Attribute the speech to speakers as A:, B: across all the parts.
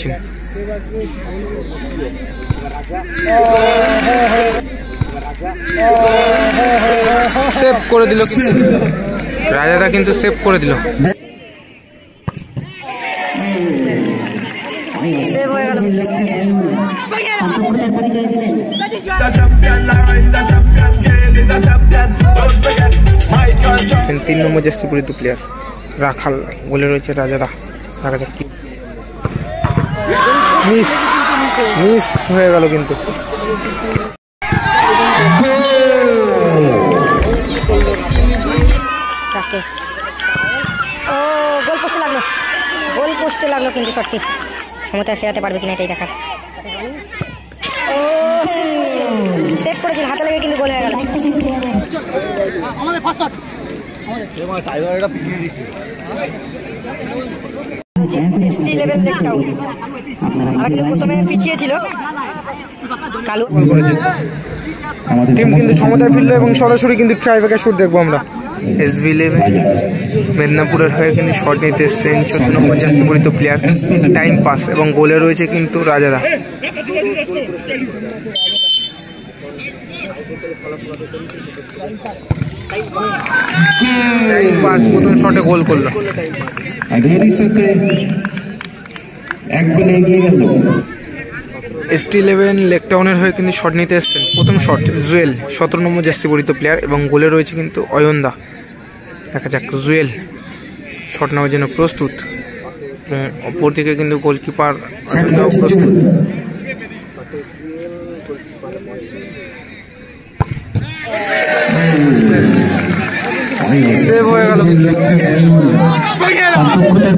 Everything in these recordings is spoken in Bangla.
A: টিম। সেভ করে দিল, রাজাদা কিন্তু সেভ করে দিল। তিন নম্বর জার্সি পরিহিত প্লেয়ার রাখাল, বলে রয়েছে রাজাদা। দেখা যাক কি মিস হয়ে গেল কিন্তু।
B: রাকেশ, ও গোল পোস্টে লাগলো কিন্তু শটটি সমতায় ফেরাতে পারবে কিনা এটাই দেখার। ও সেভ করেছিল, হাতে লেগে কিন্তু গোল হয়ে গেল। প্রথমে পিছিয়ে ছিল কালু,
A: টিম কিন্তু সমতায় ফিরলো এবং সরাসরি কিন্তু ট্রাইব্রেকার শুট দেখবো আমরা। SB11 মেদিনীপুরের হয়ে কিন্তু শট নিতে এসছেন 14 নম্বর জার্সি পরিহিত প্লেয়ার টাইম পাস, এবং গোলে রয়েছে কিন্তু রাজাদা। টাইম পাস প্রথম শটে গোল করলো। ST11 লেকটাউনের হয়ে কিন্তু শট নিতে এসছেন। প্রথম শট জুয়েল, 17 নম্বর জার্সি পরিহিত প্লেয়ার, এবং গোলে রয়েছে কিন্তু অয়নদা। দেখা যাক জুয়েল শট নেওয়ার জন্য প্রস্তুত, অপর দিকে কিন্তু গোলকিপার প্রস্তুত। সেভ হয়ে গেল,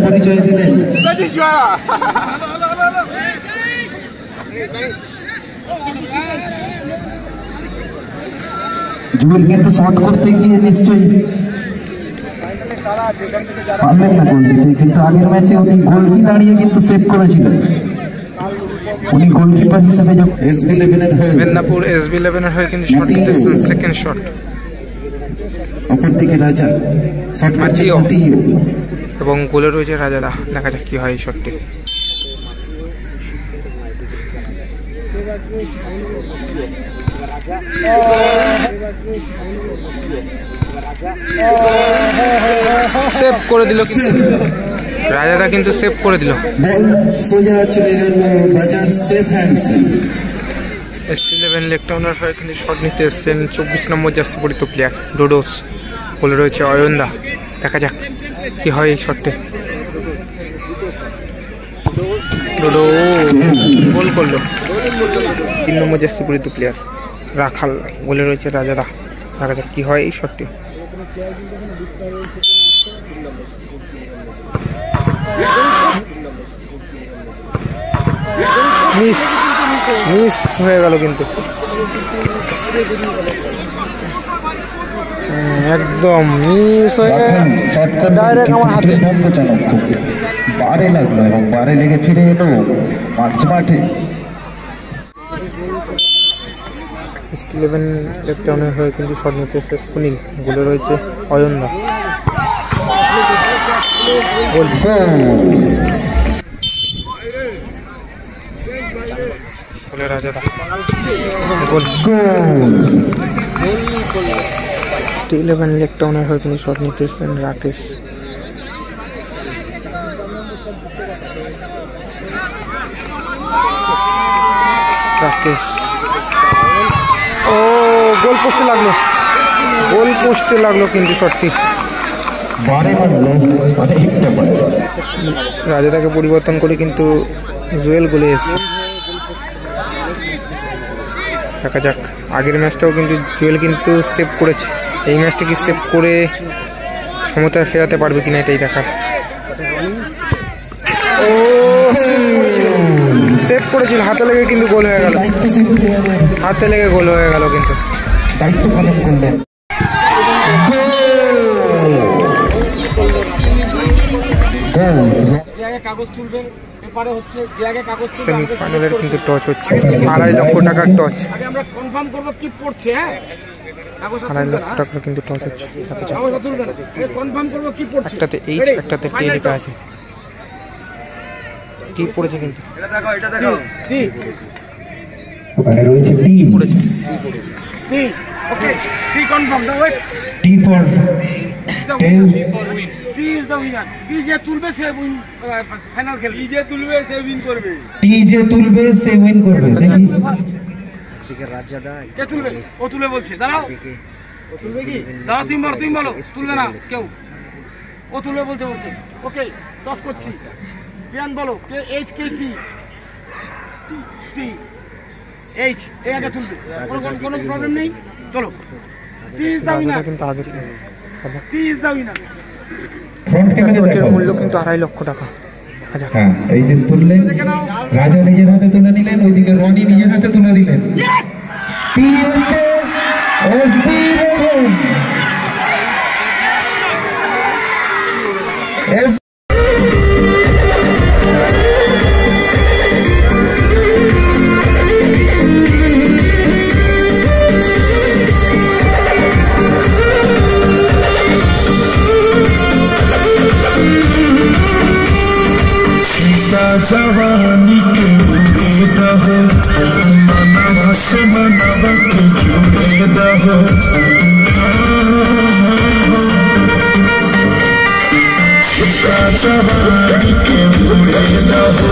C: পরিচয় দিলেন। জুয়েল কিন্তু শট করতে গিয়ে নিশ্চয়ই পারলেন না গোল দিতে, কিন্তু আগের ম্যাচে উনি গোলকি দাঁড়িয়ে কিন্তু সেভ করেছিলেন। উনি গোলকিপার হিসেবে
A: মেদিনীপুর SB11 এর হয়ে কিন্তু শট নিতে সেকেন্ড শট।
C: অপর দিকে রাজা শট মারছে
A: এবং গোলে রয়েছে রাজাদা। দেখা যাক কি হয় এই শটটি। সেভ করে দিল, রাজাদা কিন্তু সেভ করে দিল। ST11 লেকটাউনের হয়ে কিন্তু শট নিতে এসছেন 24 নম্বর জার্সি পরিহিত প্লেয়ার ডোডোস, বলে রয়েছে অয়নদা। দেখা যাক কি হয় এই শটটি। ডোডো গোল করলো। 3 নম্বর জার্সি পরিহিত প্লেয়ার রাখাল, বলে রয়েছে রাজাদা। দেখা যাক কি হয় এই শটটি। মিস হয়ে গেল কিন্তু, একদম মিস হয়ে ডাইরেক্ট আমার হাতে
C: বারে লাগলো এবং বারে লেগে ফিরে এলো মাঠে।
A: ST11 লেকটাউনের হয়ে কিন্তু শট নিতে এসেছে সুনীল, গোলে রয়েছে অয়নদা। গোলে রাজাদা গোল। ST11 লেকটাউনের হয়ে কিন্তু শট নিতে এসেছেন রাকেশ। ও গোল পোস্টে লাগলো কিন্তু শটটি। রাজাদাকে পরিবর্তন করে কিন্তু জুয়েল গোলে এসছে। দেখা যাক, আগের ম্যাচটাও কিন্তু জুয়েল কিন্তু সেভ করেছে, এই ম্যাচটা কি সেভ করে সমতায় ফেরাতে পারবে কিনা এটাই দেখার। ও সেভ করেছিল, হাতে লেগে কিন্তু গোল হয়ে গেল। হাতে লেগে গোল হয়ে গেল কিন্তু।
C: দায়িত্ব পালন করলেন।
A: সেমিফাইনালের কিন্তু টচ হচ্ছে, 2.5 লক্ষ টাকার টচ। 2.5 লক্ষ টাকা কিন্তু টচ হচ্ছে। একটাতে H একটাতে T লেখা আছে। টি পড়েছে কিন্তু
C: ওখানে রয়েছে টি
A: পড়েছে
D: ওকে টি কনফার্ম দাও ওয়েট
C: টি ফর টেল
D: টি ইজ দ্য উইনার টি যে তুলবে সে ফাইনাল খেলবে টি যে তুলবে সে উইন করবে
C: টি যে তুলবে সে উইন করবে দেখি
D: ফার্স্ট কে তুলবে ও তুলে বলছে দাঁড়াও ও তুলবে কি দাঁড়াও তুমি বলো তুলবে না কেউ ও তুলবে বলতে ওকে টস করছি বিয়ান বলো কে এইচ কে টি টি এইচ এই আগে তুলবে কোনো প্রবলেম নেই চলো টি ইজ দ্য উইনার
A: কিন্তু আগে
D: টি is the winner
C: front camera
A: টসের
C: দেখো
A: মূল্য কিন্তু 2.5 লক্ষ টাকা। দেখা যাক
C: হ্যাঁ এই যে তুললেন রাজা নিজের হাতে তুলে নিলেন, ওইদিকে রনি নিজের হাতে তুলে দিলেন। টি হচ্ছে এসবি রেভেন।
E: जवानी के उड़ेदा हो मनवा से मनवा के जुड़ेदा हो जवानी के उड़ेदा हो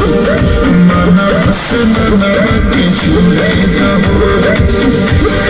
E: मनवा से मनवा के जुड़ेदा हो।